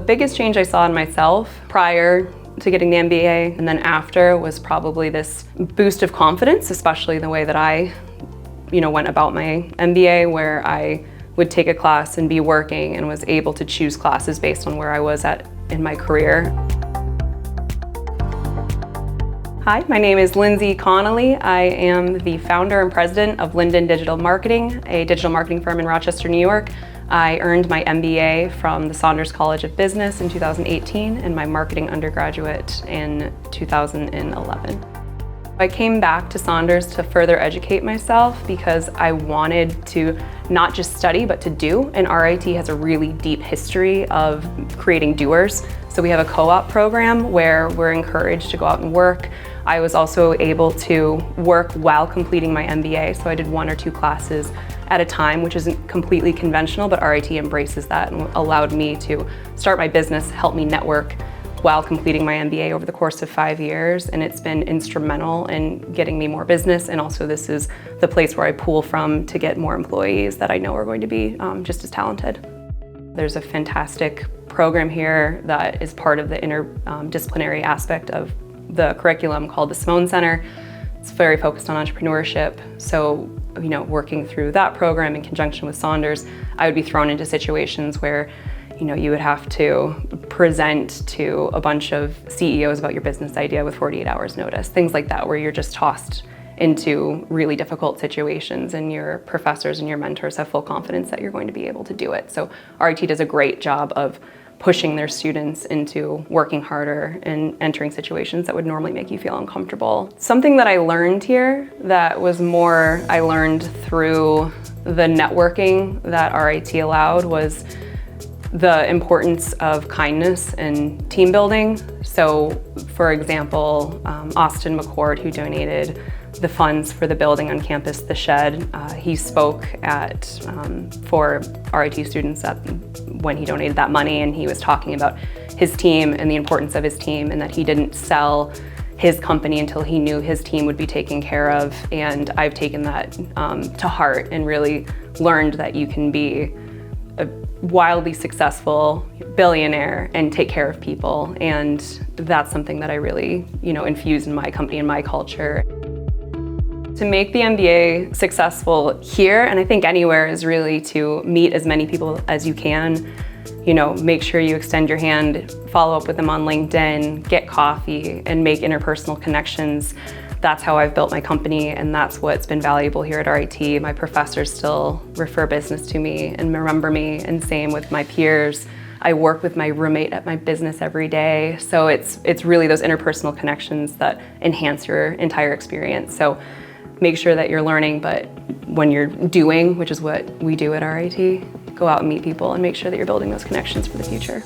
Biggest change I saw in myself prior to getting the MBA and then after was probably this boost of confidence, especially the way that I went about my MBA, where I would take a class and be working and was able to choose classes based on where I was at in my career. Hi, my name is Lindsay Connelly. I am the founder and president of Lynden Digital Marketing, a digital marketing firm in Rochester, New York. I earned my MBA from the Saunders College of Business in 2018 and my marketing undergraduate in 2011. I came back to Saunders to further educate myself because I wanted to not just study, but to do. And RIT has a really deep history of creating doers. So we have a co-op program where we're encouraged to go out and work. I was also able to work while completing my MBA. So I did 1 or 2 classes at a time, which isn't completely conventional, but RIT embraces that and allowed me to start my business, help me network while completing my MBA over the course of 5 years. And it's been instrumental in getting me more business. And also this is the place where I pull from to get more employees that I know are going to be just as talented. There's a fantastic program here that is part of the interdisciplinary aspect of the curriculum called the Simone Center. It's very focused on entrepreneurship. So, working through that program in conjunction with Saunders, I would be thrown into situations where you would have to present to a bunch of CEOs about your business idea with 48 hours notice, things like that, where you're just tossed into really difficult situations and your professors and your mentors have full confidence that you're going to be able to do it. So RIT does a great job of pushing their students into working harder and entering situations that would normally make you feel uncomfortable. Something that I learned here that was more I learned through the networking that RIT allowed was the importance of kindness and team building. So, for example, Austin McCord, who donated the funds for the building on campus, the shed, he spoke for RIT students when he donated that money, and he was talking about his team and the importance of his team, and that he didn't sell his company until he knew his team would be taken care of. And I've taken that to heart and really learned that you can be a wildly successful billionaire and take care of people. And that's something that I really, infuse in my company and my culture. To make the MBA successful here, and I think anywhere, is really to meet as many people as you can. Make sure you extend your hand, follow up with them on LinkedIn, get coffee, and make interpersonal connections. That's how I've built my company, and that's what's been valuable here at RIT. My professors still refer business to me and remember me, and same with my peers. I work with my roommate at my business every day. So it's really those interpersonal connections that enhance your entire experience. So make sure that you're learning, but when you're doing, which is what we do at RIT, go out and meet people and make sure that you're building those connections for the future.